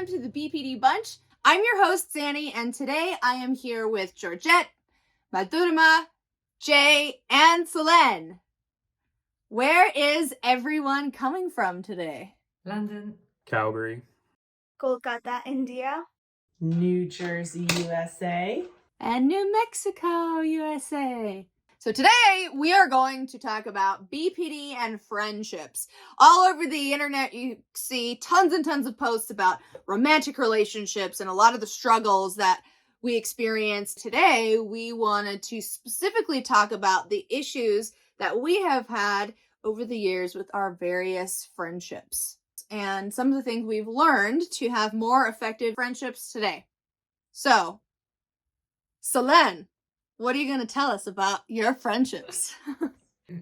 to the BPD Bunch. I'm your host, Xannie, and today I am here with Georgette, Madhurima, Jay, and Solene. Where is everyone coming from today? London. Calgary. Kolkata, India. New Jersey, USA. And New Mexico, USA. So today we are going to talk about BPD and friendships. All over the internet you see tons and tons of posts about romantic relationships and a lot of the struggles that we experience. Today we wanted to specifically talk about the issues that we have had over the years with our various friendships and some of the things we've learned to have more effective friendships today. So, Solene, what are you going to tell us about your friendships?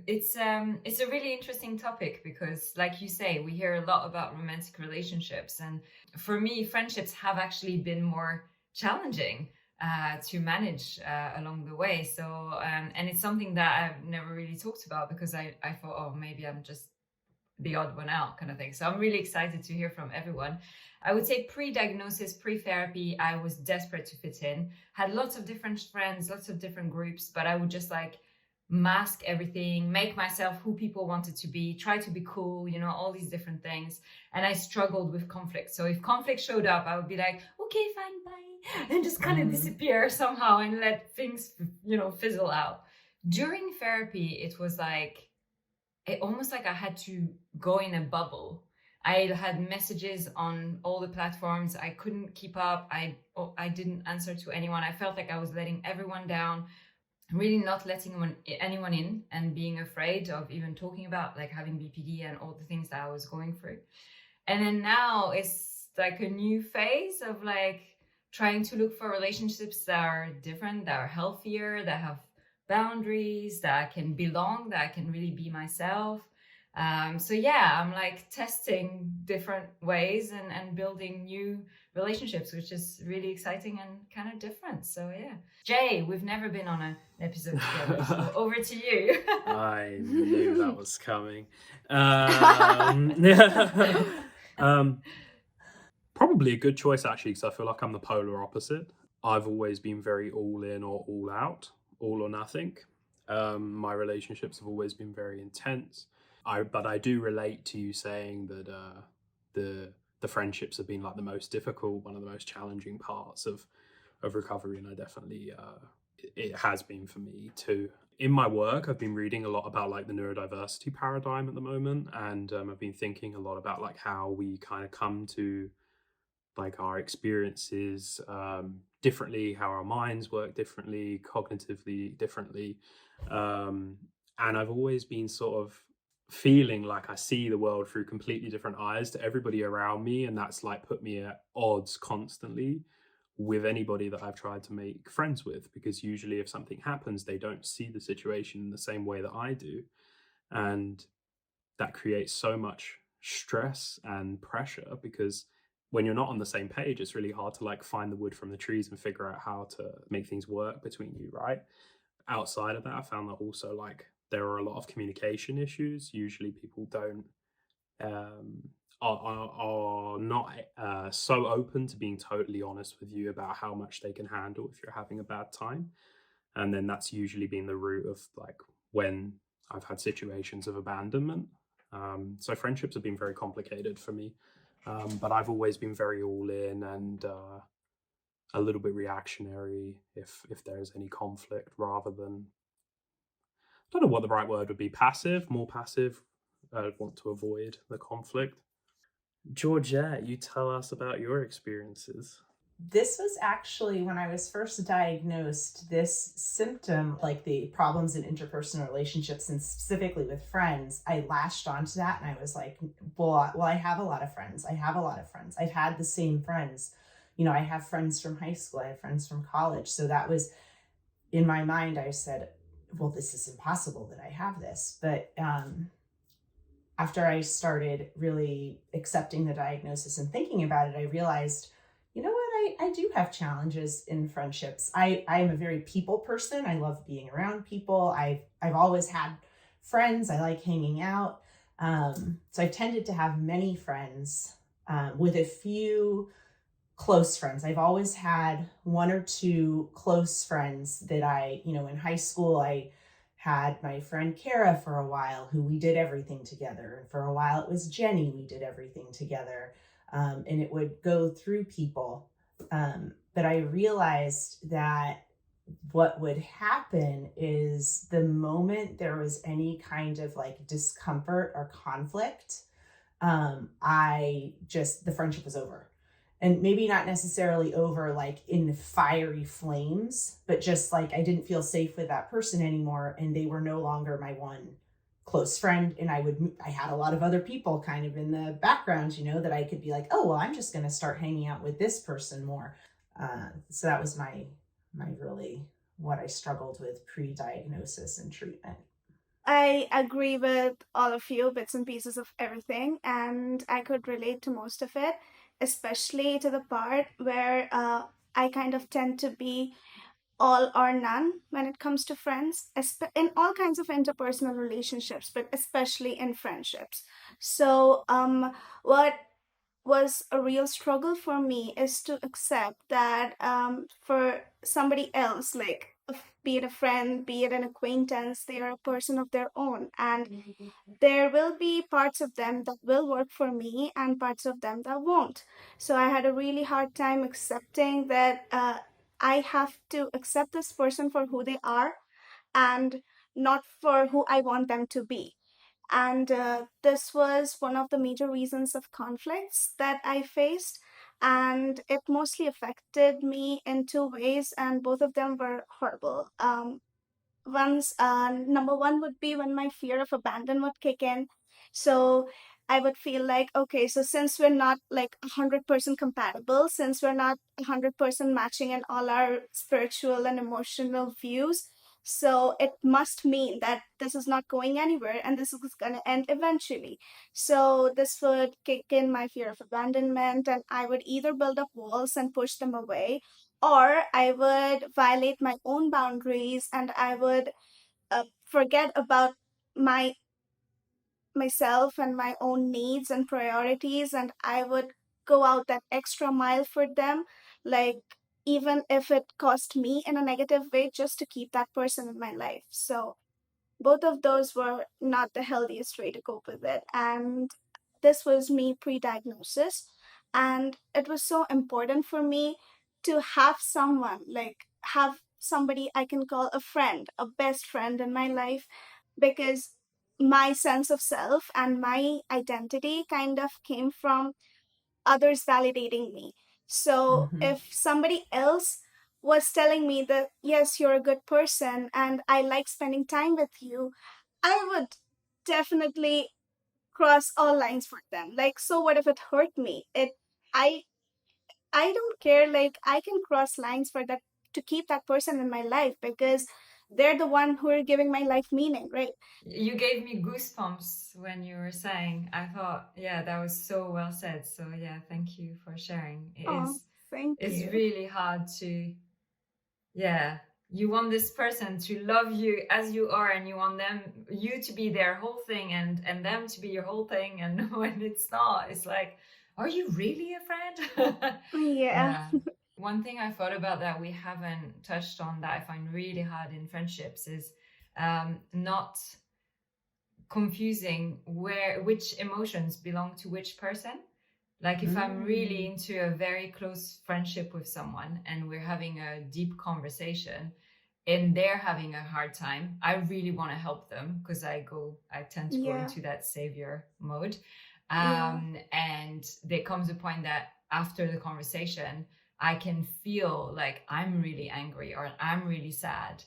It's a really interesting topic because, like you say, we hear a lot about romantic relationships, and for me, friendships have actually been more challenging to manage along the way. So, and it's something that I've never really talked about because I thought, oh, maybe I'm just the odd one out kind of thing. So I'm really excited to hear from everyone. I would say pre-diagnosis, pre-therapy, I was desperate to fit in, had lots of different friends, lots of different groups, but I would just like mask everything, make myself who people wanted to be, try to be cool, you know, all these different things. And I struggled with conflict. So if conflict showed up, I would be like, okay, fine, bye, and just kind of disappear somehow and let things, you know, fizzle out. During therapy, it was like, it almost like I had to go in a bubble. I had messages on all the platforms. I couldn't keep up. I didn't answer to anyone. I felt like I was letting everyone down, really not letting anyone in, and being afraid of even talking about like having BPD and all the things that I was going through. And then now it's like a new phase of like trying to look for relationships that are different, that are healthier, that have boundaries, that I can belong, that I can really be myself. So yeah, I'm like testing different ways and building new relationships, which is really exciting and kind of different. So yeah. Jay, we've never been on an episode together, so over to you. I knew that was coming. Probably a good choice actually, because I feel like I'm the polar opposite. I've always been very all in or all out, all or nothing. My relationships have always been very intense. But I do relate to you saying that the friendships have been like the most difficult, one of the most challenging parts of recovery, and I definitely it has been for me too. In my work, I've been reading a lot about like the neurodiversity paradigm at the moment, and I've been thinking a lot about like how we kind of come to like our experiences differently, how our minds work differently, cognitively differently, and I've always been sort of feeling like I see the world through completely different eyes to everybody around me, and that's like put me at odds constantly with anybody that I've tried to make friends with, because usually if something happens, they don't see the situation in the same way that I do, and that creates so much stress and pressure, because when you're not on the same page, it's really hard to like find the wood from the trees and figure out how to make things work between you, right? Outside of that, I found that also like there are a lot of communication issues. Usually people don't are not so open to being totally honest with you about how much they can handle if you're having a bad time. And then that's usually been the root of like when I've had situations of abandonment. So friendships have been very complicated for me, but I've always been very all in and a little bit reactionary if there's any conflict, rather than, I don't know what the right word would be, more passive. I want to avoid the conflict. Georgette, you tell us about your experiences. This was actually when I was first diagnosed, this symptom, like the problems in interpersonal relationships and specifically with friends, I latched onto that and I was like, well, I have a lot of friends. I've had the same friends. You know, I have friends from high school. I have friends from college. So that was in my mind. I said, well, this is impossible that I have this. But after I started really accepting the diagnosis and thinking about it, I realized, you know what, I do have challenges in friendships. I am a very people person. I love being around people. I've always had friends. I like hanging out. So I've tended to have many friends with a few close friends. I've always had one or two close friends that in high school, I had my friend Kara for a while, who we did everything together. And for a while, it was Jenny, we did everything together. And it would go through people. But I realized that what would happen is the moment there was any kind of like discomfort or conflict, the friendship was over. And maybe not necessarily over like in fiery flames, but just like I didn't feel safe with that person anymore, and they were no longer my one close friend. And I had a lot of other people kind of in the background, that I could be like, oh, well, I'm just going to start hanging out with this person more. So that was my really what I struggled with pre-diagnosis and treatment. I agree with all of you, bits and pieces of everything, and I could relate to most of it, especially to the part where I kind of tend to be all or none when it comes to friends, in all kinds of interpersonal relationships, but especially in friendships. So, what was a real struggle for me is to accept that for somebody else, like be it a friend, be it an acquaintance, they are a person of their own. And there will be parts of them that will work for me and parts of them that won't. So I had a really hard time accepting that I have to accept this person for who they are and not for who I want them to be. And this was one of the major reasons of conflicts that I faced. And it mostly affected me in two ways, and both of them were horrible. Number one would be when my fear of abandon would kick in. So I would feel like, okay, so since we're not like 100% compatible, since we're not 100% matching in all our spiritual and emotional views, so it must mean that this is not going anywhere and this is going to end eventually. So this would kick in my fear of abandonment, and I would either build up walls and push them away, or I would violate my own boundaries and I would forget about my myself and my own needs and priorities, and I would go out that extra mile for them, like even if it cost me in a negative way, just to keep that person in my life. So both of those were not the healthiest way to cope with it. And this was me pre-diagnosis. And it was so important for me to have someone, like have somebody I can call a friend, a best friend in my life, because my sense of self and my identity kind of came from others validating me. So Mm-hmm. if somebody else was telling me that, yes, you're a good person and I like spending time with you, I would definitely cross all lines for them. Like, so what if it hurt me? I I don't care. Like, I can cross lines for that, to keep that person in my life, because they're the one who are giving my life meaning, right? You gave me goosebumps when you were saying. I thought, yeah, that was so well said. So yeah, thank you for sharing. Oh, thank It's you. really hard to, yeah, you want this person to love you as you are, and you want you to be their whole thing, and them to be your whole thing. And when it's not, it's like, are you really a friend? Yeah. Yeah. One thing I thought about that we haven't touched on that I find really hard in friendships is not confusing which emotions belong to which person. Like if I'm really into a very close friendship with someone and we're having a deep conversation and they're having a hard time, I really want to help them because I tend to go Yeah. into that savior mode. Yeah. And there comes a point that after the conversation, I can feel like I'm really angry or I'm really sad.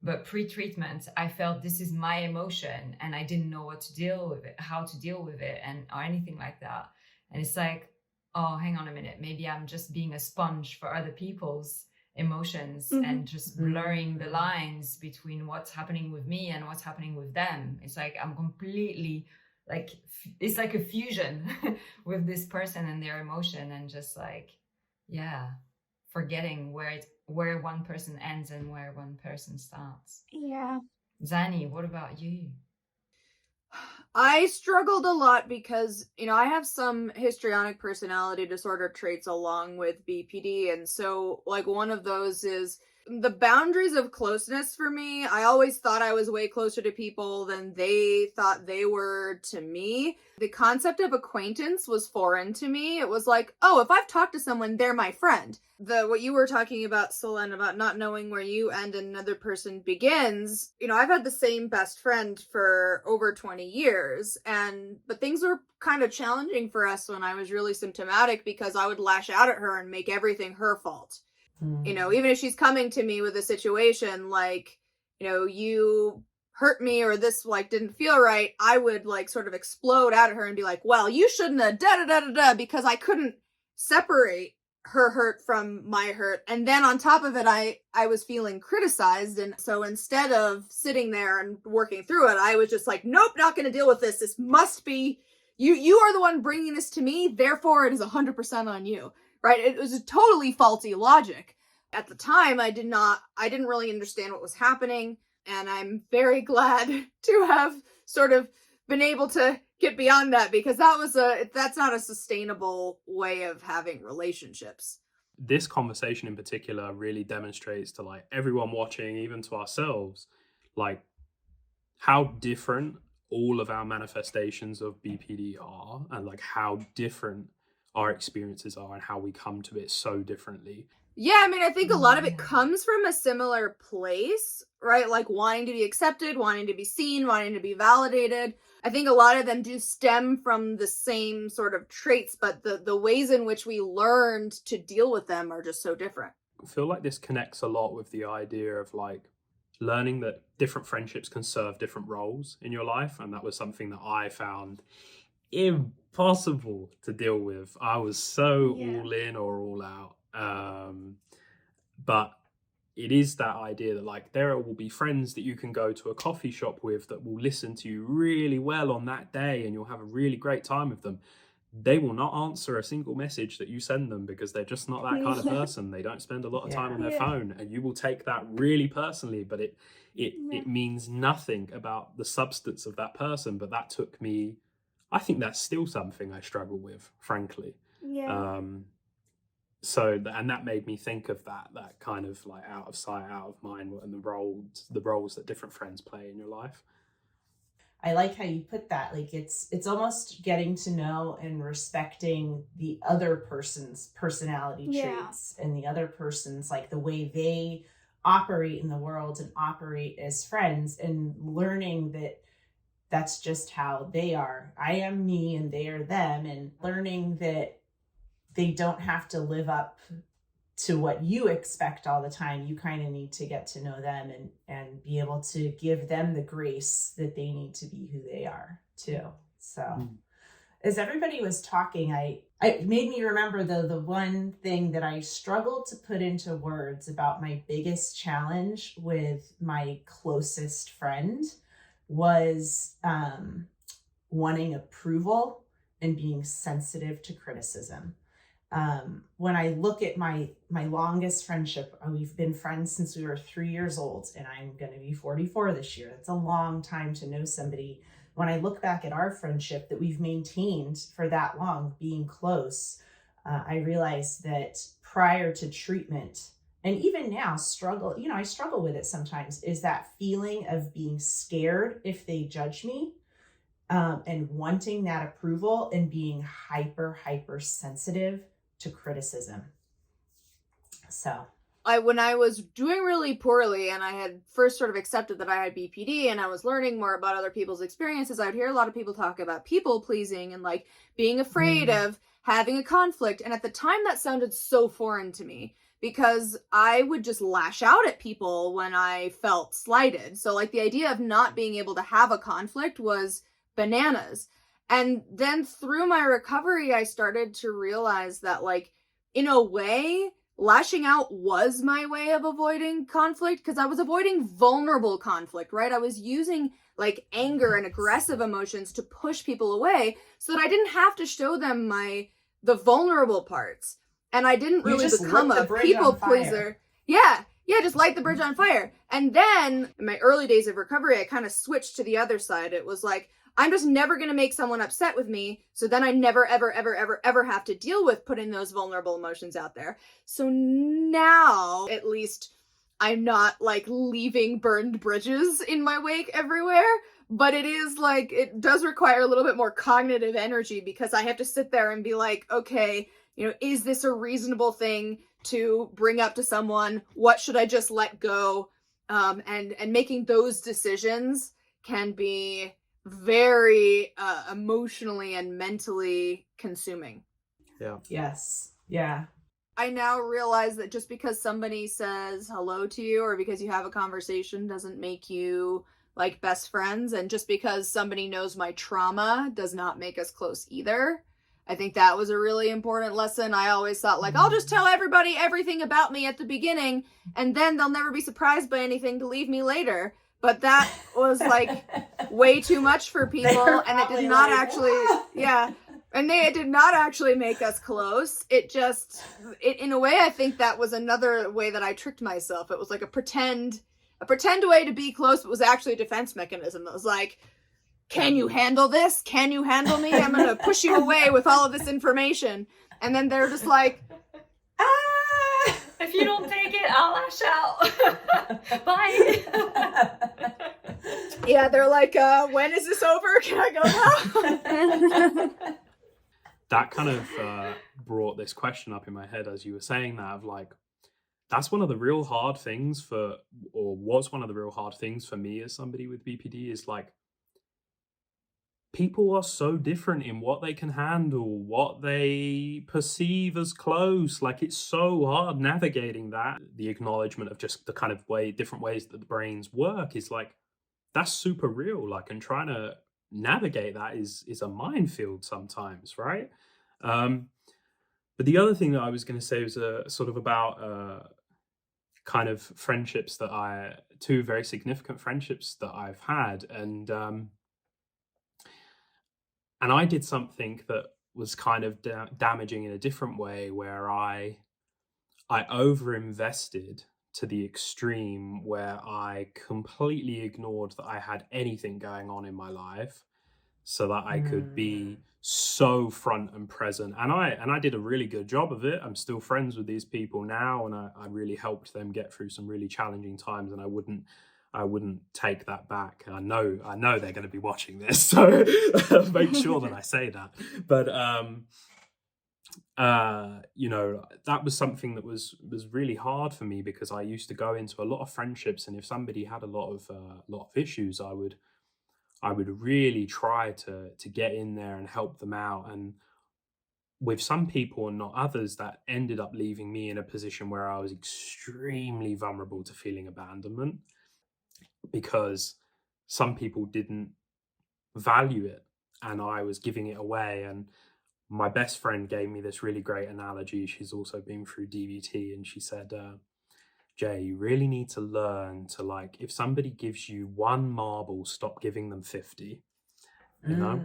But pre-treatment, I felt this is my emotion and I didn't know what to deal with it, how to deal with it, and or anything like that. And it's like, oh, hang on a minute, maybe I'm just being a sponge for other people's emotions and just blurring the lines between what's happening with me and what's happening with them. It's like I'm completely like, it's like a fusion with this person and their emotion, and just like, yeah, forgetting where one person ends and where one person starts. Yeah. Xannie, what about you? I struggled a lot because, I have some histrionic personality disorder traits along with BPD. And so, like, one of those is the boundaries of closeness for me. I always thought I was way closer to people than they thought they were to me. The concept of acquaintance was foreign to me. It was like, oh, if I've talked to someone, they're my friend. What you were talking about, Solene, about not knowing where you end and another person begins, I've had the same best friend for over 20 years, but things were kind of challenging for us when I was really symptomatic because I would lash out at her and make everything her fault. Even if she's coming to me with a situation like, you hurt me or this like didn't feel right, I would like sort of explode at her and be like, well, you shouldn't have da-da-da-da-da, because I couldn't separate her hurt from my hurt. And then on top of it, I was feeling criticized. And so instead of sitting there and working through it, I was just like, nope, not going to deal with this. This must be, you are the one bringing this to me. Therefore, it is 100% on you. Right? It was a totally faulty logic. At the time, I didn't really understand what was happening. And I'm very glad to have sort of been able to get beyond that, because that's not a sustainable way of having relationships. This conversation in particular really demonstrates to like everyone watching, even to ourselves, like how different all of our manifestations of BPD are, and like how different our experiences are and how we come to it so differently. Yeah, I mean, I think a lot of it comes from a similar place, right? Like wanting to be accepted, wanting to be seen, wanting to be validated. I think a lot of them do stem from the same sort of traits, but the ways in which we learned to deal with them are just so different. I feel like this connects a lot with the idea of like learning that different friendships can serve different roles in your life. And that was something that I found impossible to deal with. I was so all in or all out. But it is that idea that like there will be friends that you can go to a coffee shop with that will listen to you really well on that day and you'll have a really great time with them. They will not answer a single message that you send them because they're just not that kind of person. They don't spend a lot of time on their phone, and you will take that really personally, but it means nothing about the substance of that person. But that took me, I think that's still something I struggle with, frankly. And that made me think of that kind of like out of sight, out of mind, and the roles that different friends play in your life. I like how you put that. Like it's almost getting to know and respecting the other person's personality traits and the other person's like the way they operate in the world and operate as friends, and learning that that's just how they are. I am me and they are them, and learning that they don't have to live up to what you expect all the time. You kind of need to get to know them and be able to give them the grace that they need to be who they are too. So as everybody was talking, it made me remember the one thing that I struggled to put into words about my biggest challenge with my closest friend was wanting approval and being sensitive to criticism. When I look at my longest friendship, we've been friends since we were 3 years old, and I'm going to be 44 this year. That's a long time to know somebody. When I look back at our friendship that we've maintained for that long, being close, I realize that prior to treatment, and even now I struggle with it sometimes, is that feeling of being scared if they judge me, and wanting that approval and being hyper sensitive to criticism. So when I was doing really poorly and I had first sort of accepted that I had BPD and I was learning more about other people's experiences, I would hear a lot of people talk about people pleasing and like being afraid of having a conflict. And at the time that sounded so foreign to me because I would just lash out at people when I felt slighted. So like the idea of not being able to have a conflict was bananas. And then through my recovery, I started to realize that, like, in a way, lashing out was my way of avoiding conflict, because I was avoiding vulnerable conflict, right? I was using like anger and aggressive emotions to push people away so that I didn't have to show them the vulnerable parts. And I didn't really become a people pleaser. Yeah, just light the bridge on fire. And then in my early days of recovery, I kind of switched to the other side. It was like, I'm just never going to make someone upset with me. So then I never, ever, ever, ever, ever have to deal with putting those vulnerable emotions out there. So now, at least, I'm not like leaving burned bridges in my wake everywhere. But it is like, it does require a little bit more cognitive energy, because I have to sit there and be like, okay, is this a reasonable thing to bring up to someone? What should I just let go? And making those decisions can be very emotionally and mentally consuming. Yeah. Yes. Yeah. I now realize that just because somebody says hello to you or because you have a conversation doesn't make you like best friends, and just because somebody knows my trauma does not make us close either. I think that was a really important lesson. I always thought, like, I'll just tell everybody everything about me at the beginning, and then they'll never be surprised by anything to leave me later. But that was, like, way too much for people, and it did not actually, yeah. And it did not actually make us close. It in a way, I think that was another way that I tricked myself. It was like a pretend way to be close, but was actually a defense mechanism. It was like, can you handle this? Can you handle me? I'm going to push you away with all of this information. And then they're just like, if you don't take it, I'll lash out. Bye. Yeah, they're like, when is this over? Can I go now? That kind of brought this question up in my head as you were saying that, of like, that's one of the real hard things was one of the real hard things for me as somebody with BPD, is like, people are so different in what they can handle, what they perceive as close. Like, it's so hard navigating that. The acknowledgement of just the kind of different ways that the brains work is like, that's super real. Like, and trying to navigate that is a minefield sometimes, right? But the other thing that I was going to say was sort of about kind of friendships that two very significant friendships that I've had, and I did something that was kind of damaging in a different way, where I overinvested to the extreme, where I completely ignored that I had anything going on in my life, so that I could be so front and present. And I did a really good job of it. I'm still friends with these people now, and I really helped them get through some really challenging times, and I wouldn't take that back. I know they're going to be watching this, so make sure that I say that. But that was something that was really hard for me, because I used to go into a lot of friendships, and if somebody had a lot of issues, I would really try to get in there and help them out. And with some people and not others, that ended up leaving me in a position where I was extremely vulnerable to feeling abandonment, because some people didn't value it and I was giving it away. And my best friend gave me this really great analogy. She's also been through DVT, and she said, Jay, you really need to learn to, like, if somebody gives you one marble, stop giving them 50, you know?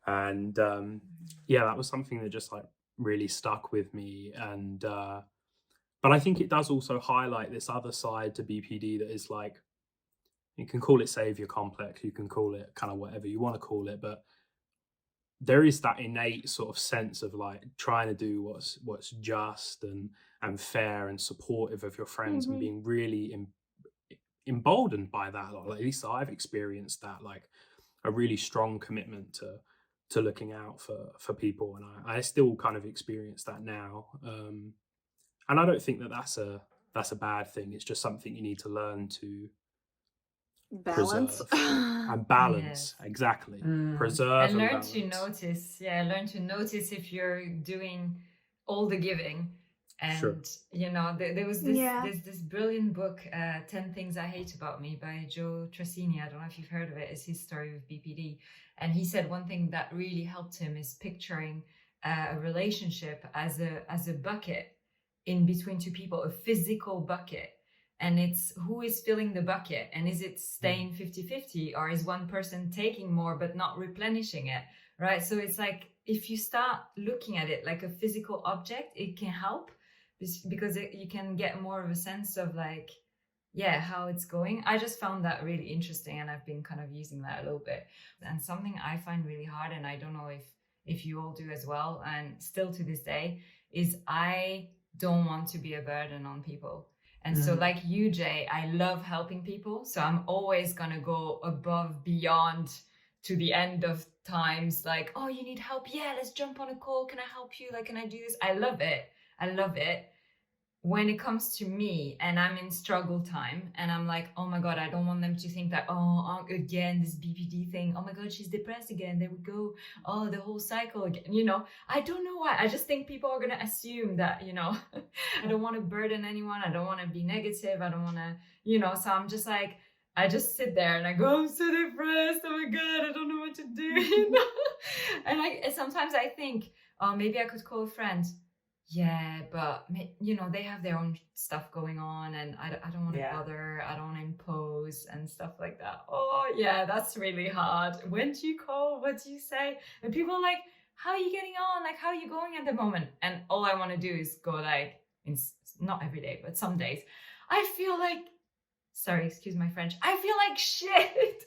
And that was something that just like really stuck with me. And but I think it does also highlight this other side to BPD that is like, you can call it savior complex, you can call it kind of whatever you want to call it, but there is that innate sort of sense of like trying to do what's just and fair and supportive of your friends, and being really emboldened by that. Or at least I've experienced that, like a really strong commitment to looking out for people, and I still kind of experience that now. And I don't think that that's a bad thing. It's just something you need to learn to balance. And balance. Yes. Exactly. Preserve and learn balance. to notice. Learn to notice if you're doing all the giving. And Sure. There was this brilliant book, 10 Things I Hate About Me, by Joe Tracini. I don't know if you've heard of it. It's his story with BPD. And he said one thing that really helped him is picturing a relationship as a bucket in between two people, a physical bucket. And it's who is filling the bucket, and is it staying 50-50, or is one person taking more but not replenishing it, right? So it's like, if you start looking at it like a physical object, it can help, because you can get more of a sense of like, yeah, how it's going. I just found that really interesting, and I've been kind of using that a little bit. And something I find really hard, and I don't know if you all do as well, and still to this day, is I don't want to be a burden on people. And so like you, Jay, I love helping people. So I'm always gonna go above, beyond, to the end of times, like, oh, you need help? Yeah, let's jump on a call. Can I help you? Like, can I do this? I love it. I love it. When it comes to me and I'm in struggle time and I'm like, oh my God, I don't want them to think that, oh, again, this BPD thing. Oh my God, she's depressed again. There we go. Oh, the whole cycle again. You know, I don't know why. I just think people are going to assume that, you know, I don't want to burden anyone. I don't want to be negative. I don't want to, you know, so I'm just like, I just sit there and I go, I'm so depressed. Oh my God, I don't know what to do. You know? And sometimes I think, oh, maybe I could call a friend. Yeah, but you know, they have their own stuff going on, and I don't want to bother. I don't want to impose and stuff like that. Oh yeah, that's really hard. When do you call? What do you say? And people are like, how are you getting on? Like, how are you going at the moment? And all I want to do is go like, not every day, but some days, I feel like, sorry, excuse my French, I feel like shit.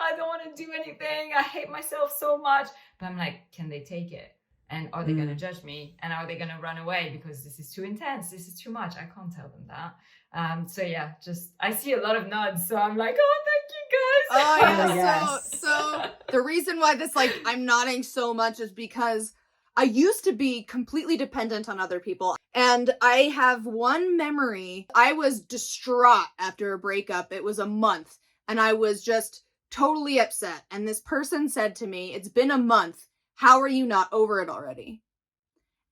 I don't want to do anything. I hate myself so much. But I'm like, can they take it? And are they going to judge me? And are they going to run away because this is too intense? This is too much. I can't tell them that. So yeah, just I see a lot of nods. So I'm like, oh, thank you guys. Oh yeah. So the reason why this, like, I'm nodding so much is because I used to be completely dependent on other people. And I have one memory. I was distraught after a breakup. It was a month. And I was just totally upset. And this person said to me, it's been a month. How are you not over it already?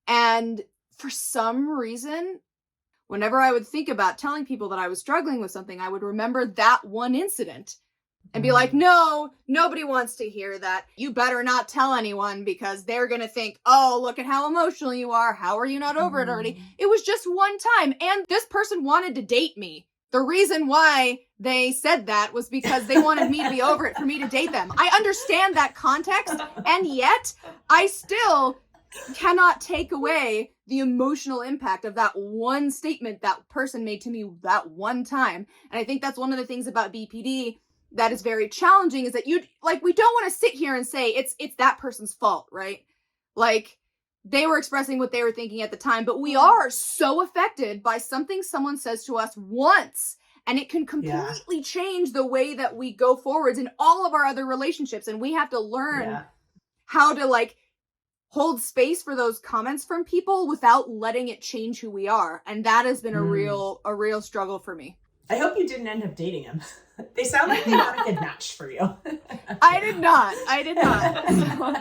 And for some reason, whenever I would think about telling people that I was struggling with something, I would remember that one incident and be like, no, nobody wants to hear that. You better not tell anyone because they're going to think, oh, look at how emotional you are. How are you not over it already? It was just one time. And this person wanted to date me. The reason why they said that was because they wanted me to be over it for me to date them. I understand that context, and yet I still cannot take away the emotional impact of that one statement that person made to me that one time. And I think that's one of the things about BPD that is very challenging, is that we don't want to sit here and say it's that person's fault, right? Like, they were expressing what they were thinking at the time, but we are so affected by something someone says to us once, and it can completely change the way that we go forwards in all of our other relationships. And we have to learn how to, like, hold space for those comments from people without letting it change who we are. And that has been a real struggle for me. I hope you didn't end up dating him. They sound like they're not a good match for you. I did not.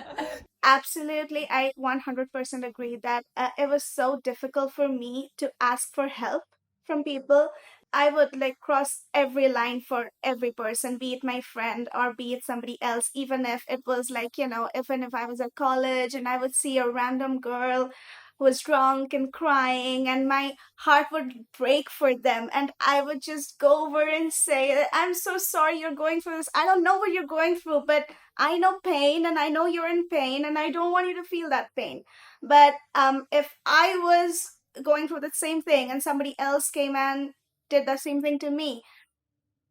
Absolutely, I 100% agree that it was so difficult for me to ask for help from people. I would like cross every line for every person, be it my friend or be it somebody else, even if it was like, you know, even if I was at college and I would see a random girl who was drunk and crying, and my heart would break for them. And I would just go over and say, I'm so sorry you're going through this. I don't know what you're going through, but I know pain and I know you're in pain and I don't want you to feel that pain. But if I was going through the same thing and somebody else came and did the same thing to me,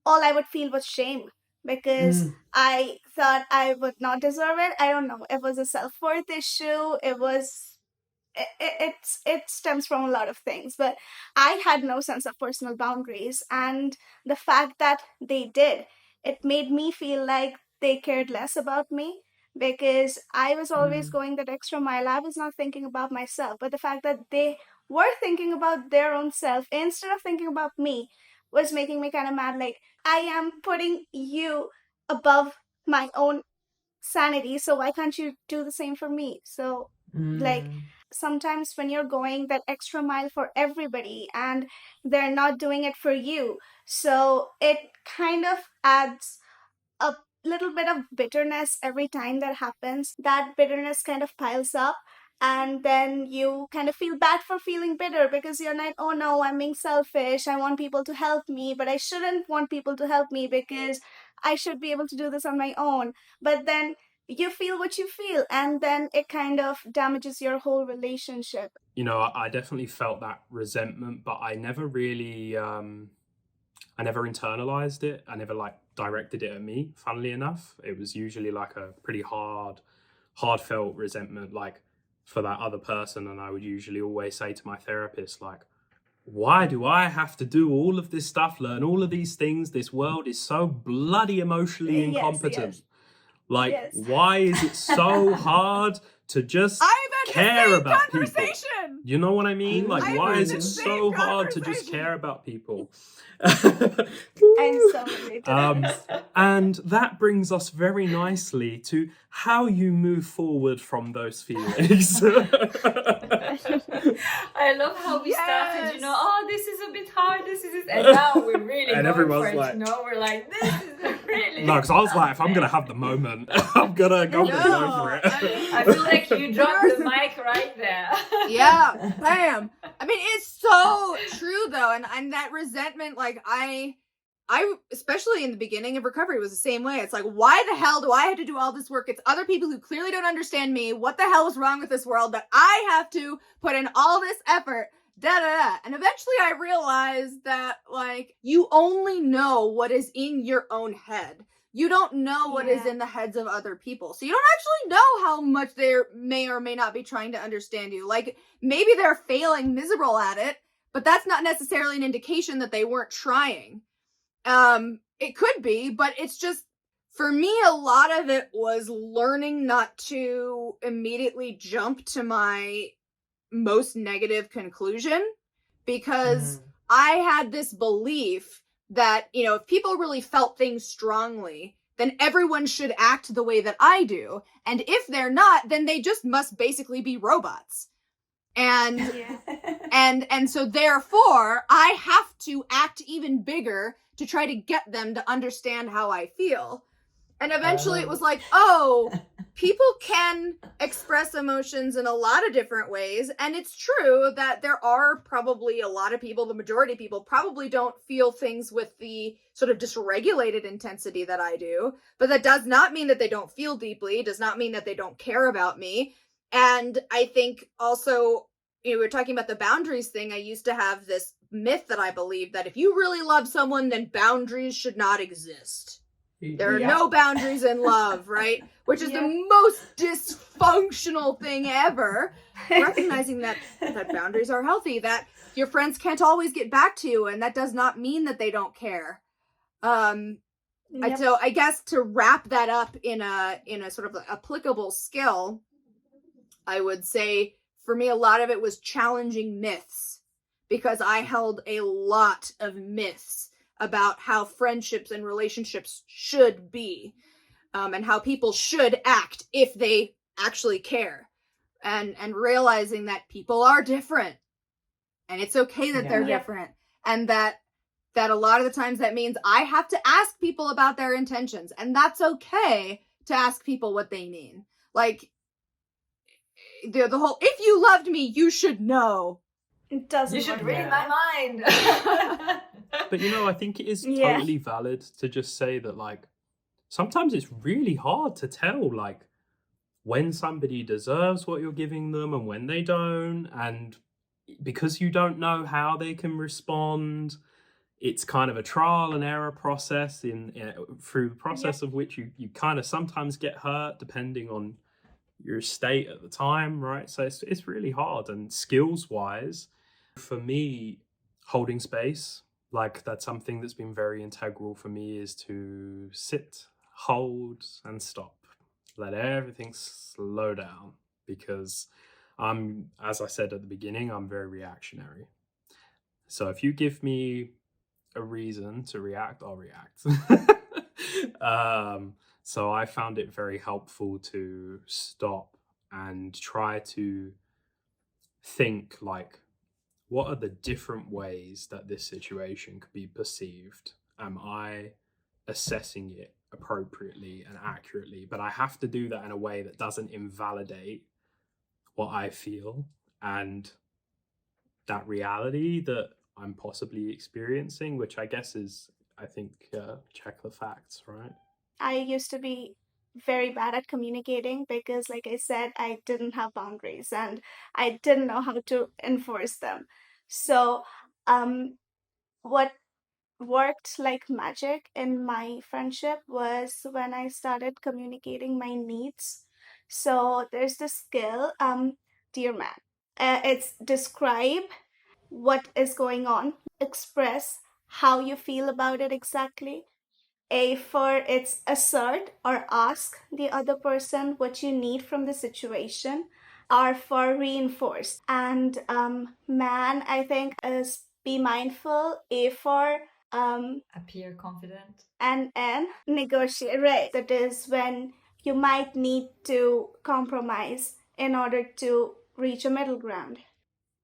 all I would feel was shame because I thought I would not deserve it. I don't know. It was a self-worth issue. It stems from a lot of things, but I had no sense of personal boundaries, and the fact that they did, it made me feel like they cared less about me because I was always going that extra mile. I was not thinking about myself, but the fact that they were thinking about their own self instead of thinking about me was making me kind of mad. Like, I am putting you above my own sanity, so why can't you do the same for me? So like, sometimes when you're going that extra mile for everybody and they're not doing it for you, so it kind of adds a little bit of bitterness every time that happens. That bitterness kind of piles up, and then you kind of feel bad for feeling bitter because you're like, oh no, I'm being selfish. I want people to help me, but I shouldn't want people to help me because I should be able to do this on my own. But then you feel what you feel, and then it kind of damages your whole relationship. You know, I definitely felt that resentment, but I never really I never internalized it. I never like directed it at me, funnily enough. It was usually like a pretty heartfelt resentment, like for that other person. And I would usually always say to my therapist, like, why do I have to do all of this stuff, learn all of these things? This world is so bloody emotionally incompetent. Yes. Like, Yes. why is it so hard to just I've had care the same about people? conversation. You know what I mean? Like, I've why had is the it same so hard to just conversation. care about people? I'm so related to this. And that brings us very nicely to how you move forward from those feelings. I love how we started, Yes. you know, oh, this is a bit hard, this is, and now we're really And going everyone's for it, like- you know, we're like, this is really... No, because I was like, if I'm going to have the moment, I'm gonna go for it. I feel like you dropped the mic right there. Yeah, bam. I mean, it's so true though, and that resentment, like I especially in the beginning of recovery was the same way. It's like, why the hell do I have to do all this work? It's other people who clearly don't understand me. What the hell is wrong with this world that I have to put in all this effort? Da da da. And eventually I realized that like you only know what is in your own head. You don't know what is in the heads of other people. So you don't actually know how much they may or may not be trying to understand you. Like maybe they're failing miserable at it, but that's not necessarily an indication that they weren't trying. It could be, but it's just, for me, a lot of it was learning not to immediately jump to my most negative conclusion, because I had this belief that, you know, if people really felt things strongly, then everyone should act the way that I do. And if they're not, then they just must basically be robots. And and so therefore I have to act even bigger to try to get them to understand how I feel. And eventually it was like, oh, people can express emotions in a lot of different ways. And it's true that there are probably a lot of people, the majority of people probably don't feel things with the sort of dysregulated intensity that I do. But that does not mean that they don't feel deeply, does not mean that they don't care about me. And I think also, you know, we were talking about the boundaries thing. I used to have this myth that I believed that if you really love someone, then boundaries should not exist. There are no boundaries in love, right? Which is the most dysfunctional thing ever. Recognizing that boundaries are healthy, that your friends can't always get back to you, and that does not mean that they don't care. So I guess to wrap that up in a sort of applicable skill, I would say for me a lot of it was challenging myths, because I held a lot of myths about how friendships and relationships should be, and how people should act if they actually care, and realizing that people are different, and it's okay that they're different, and that a lot of the times that means I have to ask people about their intentions, and that's okay to ask people what they mean. Like the whole, if you loved me, you should know. It doesn't. You should work read like my that. mind. But you know, I think it is totally valid to just say that, like, sometimes it's really hard to tell, like, when somebody deserves what you're giving them and when they don't. And because you don't know how they can respond, it's kind of a trial and error process through the process of which you kind of sometimes get hurt depending on your state at the time, right? So it's really hard. And skills wise, for me, holding space, like, that's something that's been very integral for me, is to sit, hold, and stop. Let everything slow down, because as I said at the beginning, I'm very reactionary. So if you give me a reason to react, I'll react. So I found it very helpful to stop and try to think, like, what are the different ways that this situation could be perceived? Am I assessing it appropriately and accurately? But I have to do that in a way that doesn't invalidate what I feel and that reality that I'm possibly experiencing, which I guess is, I think, check the facts, right? I used to be very bad at communicating because, like I said, I didn't have boundaries and I didn't know how to enforce them. So what worked like magic in my friendship was when I started communicating my needs. So there's this skill, dear man. It's describe what is going on, express how you feel about it exactly. A for it's assert or ask the other person what you need from the situation. R for reinforce. And man, I think, is be mindful. A for Appear confident. and N negotiate. Right. That is when you might need to compromise in order to reach a middle ground.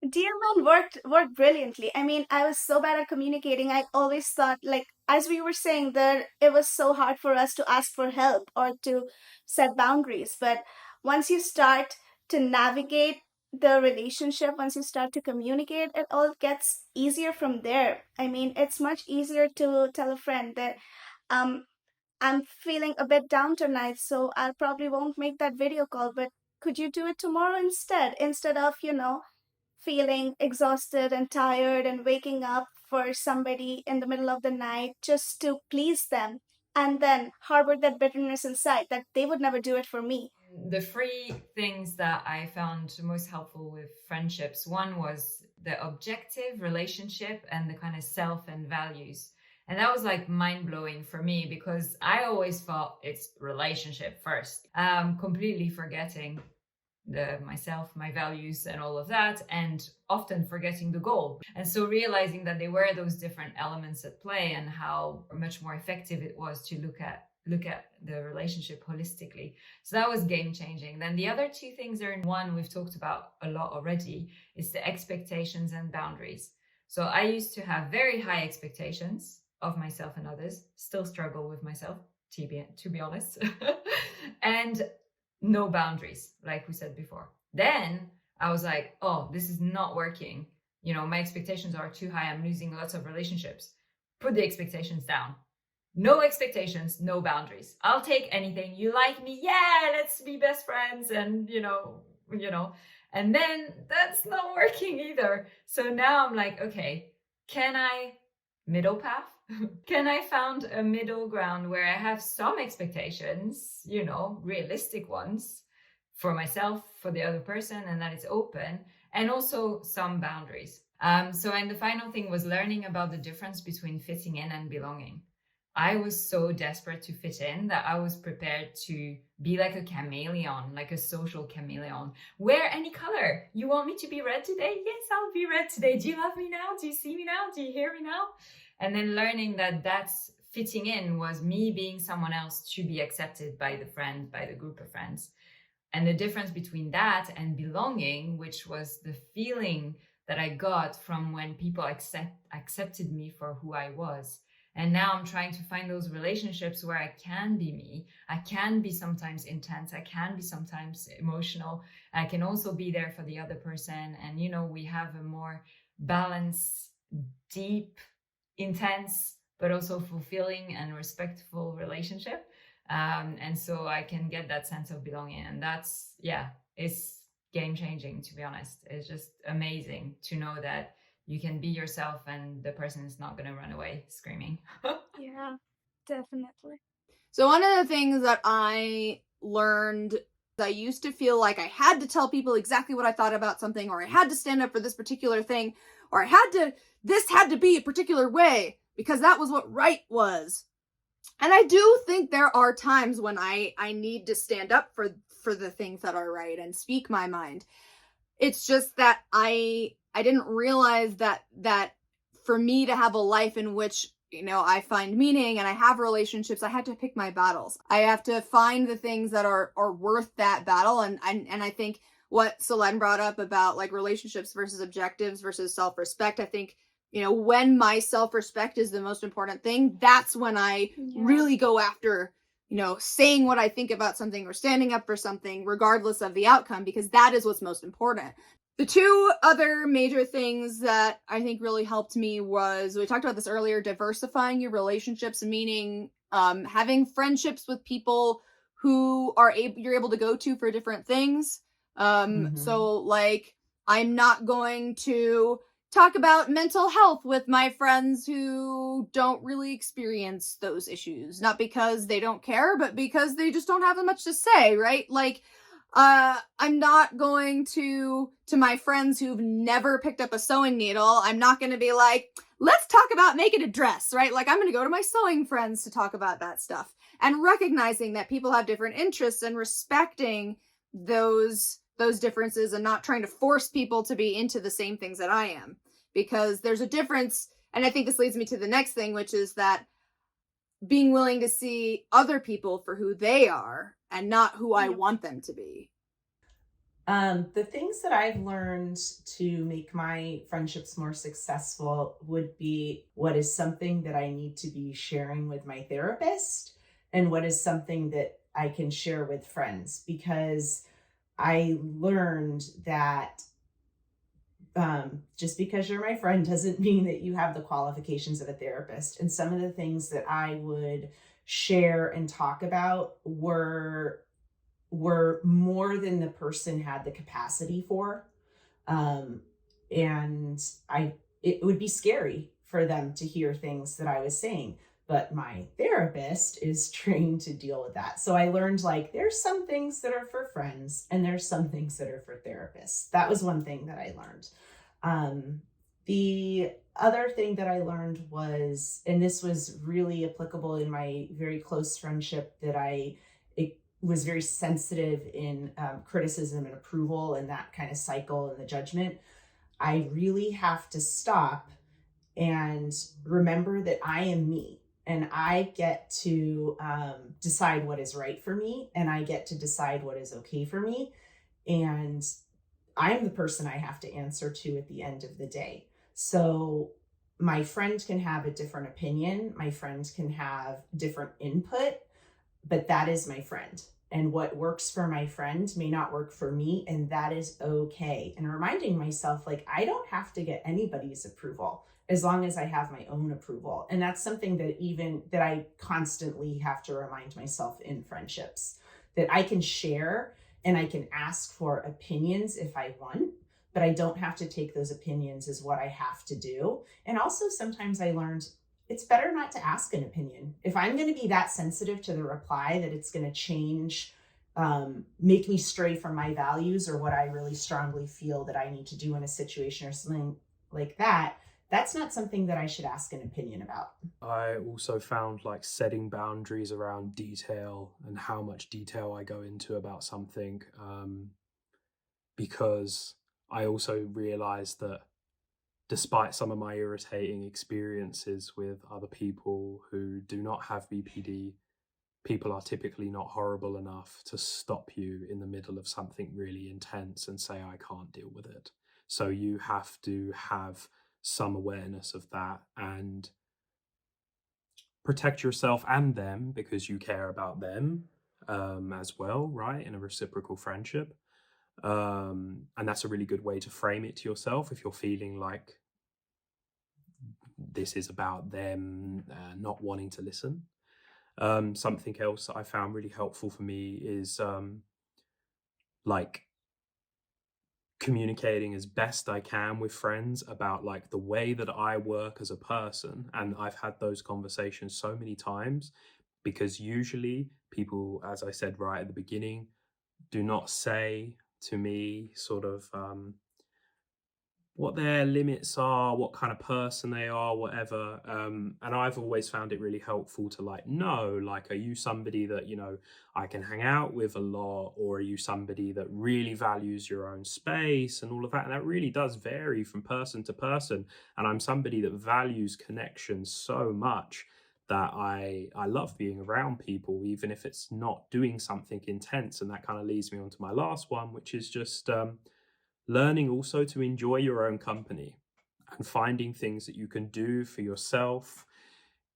Dear man worked brilliantly. I mean, I was so bad at communicating. I always thought, like, as we were saying, that it was so hard for us to ask for help or to set boundaries. But once you start to navigate the relationship, once you start to communicate, it all gets easier from there. I mean, it's much easier to tell a friend that um I'm feeling a bit down tonight, so I probably won't make that video call, but could you do it tomorrow instead of, feeling exhausted and tired and waking up for somebody in the middle of the night just to please them and then harbor that bitterness inside that they would never do it for me. The three things that I found most helpful with friendships, one was the objective relationship and the kind of self and values. And that was like mind-blowing for me because I always thought it's relationship first, completely forgetting myself, my values and all of that, and often forgetting the goal. And so realizing that there were those different elements at play and how much more effective it was to look at the relationship holistically. So that was game changing. Then the other two things are, one we've talked about a lot already, is the expectations and boundaries. So I used to have very high expectations of myself and others, still struggle with myself, to be honest, and no boundaries, like we said before. Then I was like, oh, this is not working. My expectations are too high. I'm losing lots of relationships. Put the expectations down. No expectations, no boundaries. I'll take anything. You like me? Yeah, let's be best friends. And, and then that's not working either. So now I'm like, okay, can I middle path? Can I found a middle ground where I have some expectations, realistic ones for myself, for the other person, and that it's open, and also some boundaries. And the final thing was learning about the difference between fitting in and belonging. I was so desperate to fit in that I was prepared to be like a chameleon, like a social chameleon. Wear any color. You want me to be red today? Yes, I'll be red today. Do you love me now? Do you see me now? Do you hear me now? And then learning that that's fitting in was me being someone else to be accepted by the friend, by the group of friends. And the difference between that and belonging, which was the feeling that I got from when people accepted me for who I was. And now I'm trying to find those relationships where I can be me. I can be sometimes intense. I can be sometimes emotional. I can also be there for the other person. And, we have a more balanced, deep, intense, but also fulfilling and respectful relationship. And so I can get that sense of belonging. And that's, it's game changing, to be honest. It's just amazing to know that you can be yourself and the person is not going to run away screaming. Yeah, definitely. So one of the things that I learned, I used to feel like I had to tell people exactly what I thought about something, or I had to stand up for this particular thing, or this had to be a particular way because that was what right was. And I do think there are times when I need to stand up for the things that are right and speak my mind. It's just that I didn't realize that for me to have a life in which, I find meaning and I have relationships, I have to pick my battles. I have to find the things that are worth that battle. And I think what Solene brought up about like relationships versus objectives versus self-respect, I think, when my self-respect is the most important thing, that's when I really go after, saying what I think about something or standing up for something, regardless of the outcome, because that is what's most important. The two other major things that I think really helped me was, we talked about this earlier, diversifying your relationships, meaning having friendships with people who you're able to go to for different things. So like, I'm not going to talk about mental health with my friends who don't really experience those issues. Not because they don't care, but because they just don't have much to say, right? Like, I'm not going to my friends who've never picked up a sewing needle, I'm not going to be like, let's talk about making a dress, right? Like, I'm going to go to my sewing friends to talk about that stuff. And recognizing that people have different interests and respecting those differences and not trying to force people to be into the same things that I am. Because there's a difference, and I think this leads me to the next thing, which is that being willing to see other people for who they are and not who I want them to be. The things that I've learned to make my friendships more successful would be what is something that I need to be sharing with my therapist and what is something that I can share with friends, because I learned that just because you're my friend doesn't mean that you have the qualifications of a therapist. And some of the things that I would share and talk about were more than the person had the capacity for. And it would be scary for them to hear things that I was saying, but my therapist is trained to deal with that. So I learned, like, there's some things that are for friends and there's some things that are for therapists. That was one thing that I learned. The other thing that I learned was, and this was really applicable in my very close friendship, that it was very sensitive in criticism and approval and that kind of cycle and the judgment. I really have to stop and remember that I am me, and I get to decide what is right for me, and I get to decide what is okay for me. And I'm the person I have to answer to at the end of the day. So my friend can have a different opinion. My friend can have different input, but that is my friend. And what works for my friend may not work for me, and that is okay. And reminding myself, like, I don't have to get anybody's approval as long as I have my own approval. And that's something that I constantly have to remind myself in friendships, that I can share and I can ask for opinions if I want, but I don't have to take those opinions as what I have to do. And also, sometimes I learned it's better not to ask an opinion. If I'm going to be that sensitive to the reply that it's going to change, make me stray from my values or what I really strongly feel that I need to do in a situation or something like that, that's not something that I should ask an opinion about. I also found, like, setting boundaries around detail and how much detail I go into about something, because I also realized that despite some of my irritating experiences with other people who do not have BPD, people are typically not horrible enough to stop you in the middle of something really intense and say, I can't deal with it. So you have to have some awareness of that and protect yourself and them, because you care about them as well, right? In a reciprocal friendship. And that's a really good way to frame it to yourself if you're feeling like this is about them not wanting to listen. Something else that I found really helpful for me is like communicating as best I can with friends about, like, the way that I work as a person. And I've had those conversations so many times, because usually people, as I said right at the beginning, do not say to me sort of what their limits are, what kind of person they are, whatever. And I've always found it really helpful to, like, know, like, are you somebody that, I can hang out with a lot, or are you somebody that really values your own space and all of that? And that really does vary from person to person. And I'm somebody that values connection so much that I love being around people, even if it's not doing something intense. And that kind of leads me on to my last one, which is just learning also to enjoy your own company and finding things that you can do for yourself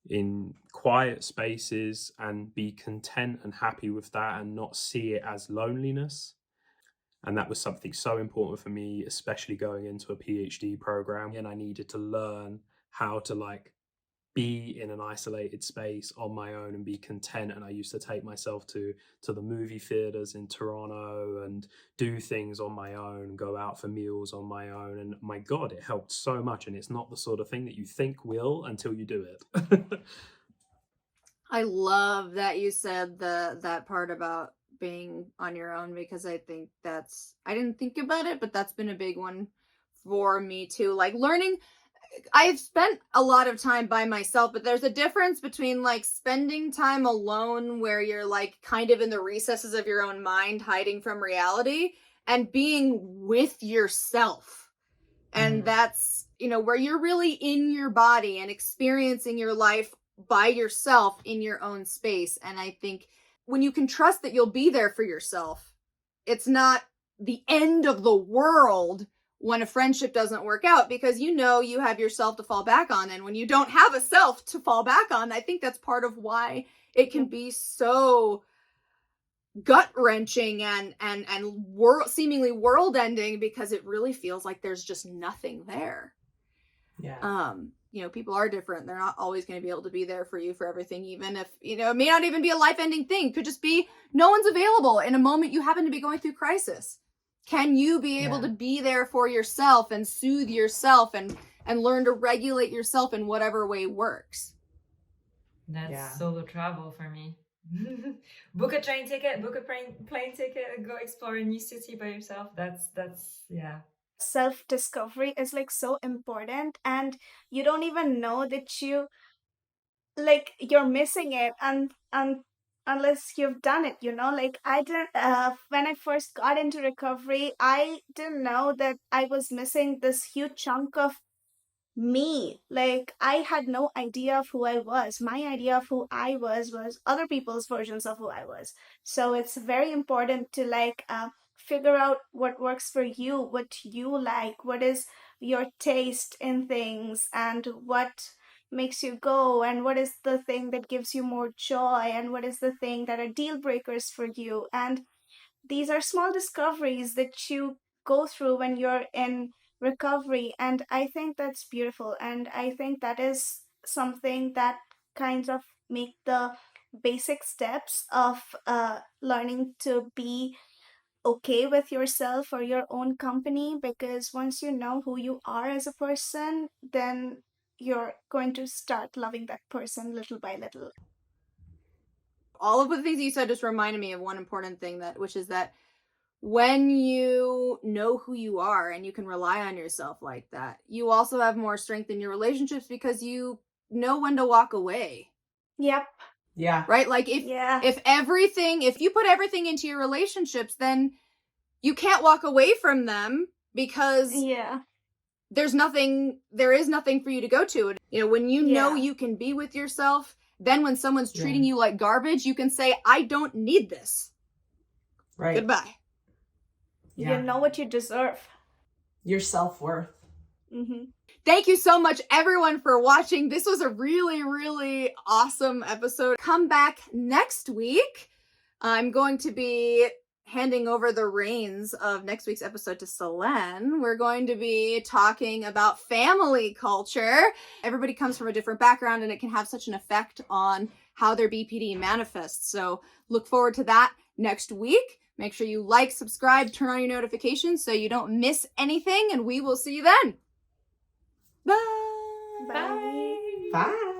in quiet spaces and be content and happy with that and not see it as loneliness. And that was something so important for me, especially going into a PhD program. And I needed to learn how to, like, be in an isolated space on my own and be content. And I used to take myself to the movie theaters in Toronto and do things on my own, go out for meals on my own. And my God, it helped so much. And it's not the sort of thing that you think will until you do it. I love that you said that part about being on your own, because I think I didn't think about it, but that's been a big one for me too. Like learning, I've spent a lot of time by myself, but there's a difference between like spending time alone where you're like kind of in the recesses of your own mind, hiding from reality, and being with yourself. And that's, where you're really in your body and experiencing your life by yourself in your own space. And I think when you can trust that you'll be there for yourself, it's not the end of the world when a friendship doesn't work out, because you have yourself to fall back on. And when you don't have a self to fall back on, I think that's part of why it can be so gut-wrenching and seemingly world-ending, because it really feels like there's just nothing there. Yeah. People are different. They're not always going to be able to be there for you for everything, even if, it may not even be a life-ending thing. It could just be no one's available in a moment you happen to be going through crisis. Can you be able to be there for yourself and soothe yourself and learn to regulate yourself in whatever way works? That's solo travel for me. Book a train ticket, book a plane ticket, and go explore a new city by yourself. That's Self-discovery is like so important, and you don't even know that you're missing it unless you've done it. Like I didn't when I first got into recovery, I didn't know that I was missing this huge chunk of me. Like I had no idea of who I was. My idea of who I was other people's versions of who I was. So it's very important to figure out what works for you, what you like, what is your taste in things, and what makes you go, and what is the thing that gives you more joy, and what is the thing that are deal breakers for you. And these are small discoveries that you go through when you're in recovery, and I think that's beautiful, and I think that is something that kind of make the basic steps of learning to be okay with yourself or your own company, because once you know who you are as a person, then you're going to start loving that person little by little. All of the things you said just reminded me of one important thing, which is that when you know who you are and you can rely on yourself like that, you also have more strength in your relationships, because you know when to walk away. Yep. Yeah. Right? Like if you put everything into your relationships, then you can't walk away from them, because there is nothing for you to go to. When you know you can be with yourself, then when someone's treating you like garbage, you can say, I don't need this. Right. Goodbye. Yeah. You know what you deserve. Your self-worth. Mm-hmm. Thank you so much, everyone, for watching. This was a really, really awesome episode. Come back next week. I'm going to be handing over the reins of next week's episode to Solene. We're going to be talking about family culture. Everybody comes from a different background, and it can have such an effect on how their BPD manifests. So look forward to that next week. Make sure you like, subscribe, turn on your notifications so you don't miss anything, and we will see you then. Bye. Bye. Bye.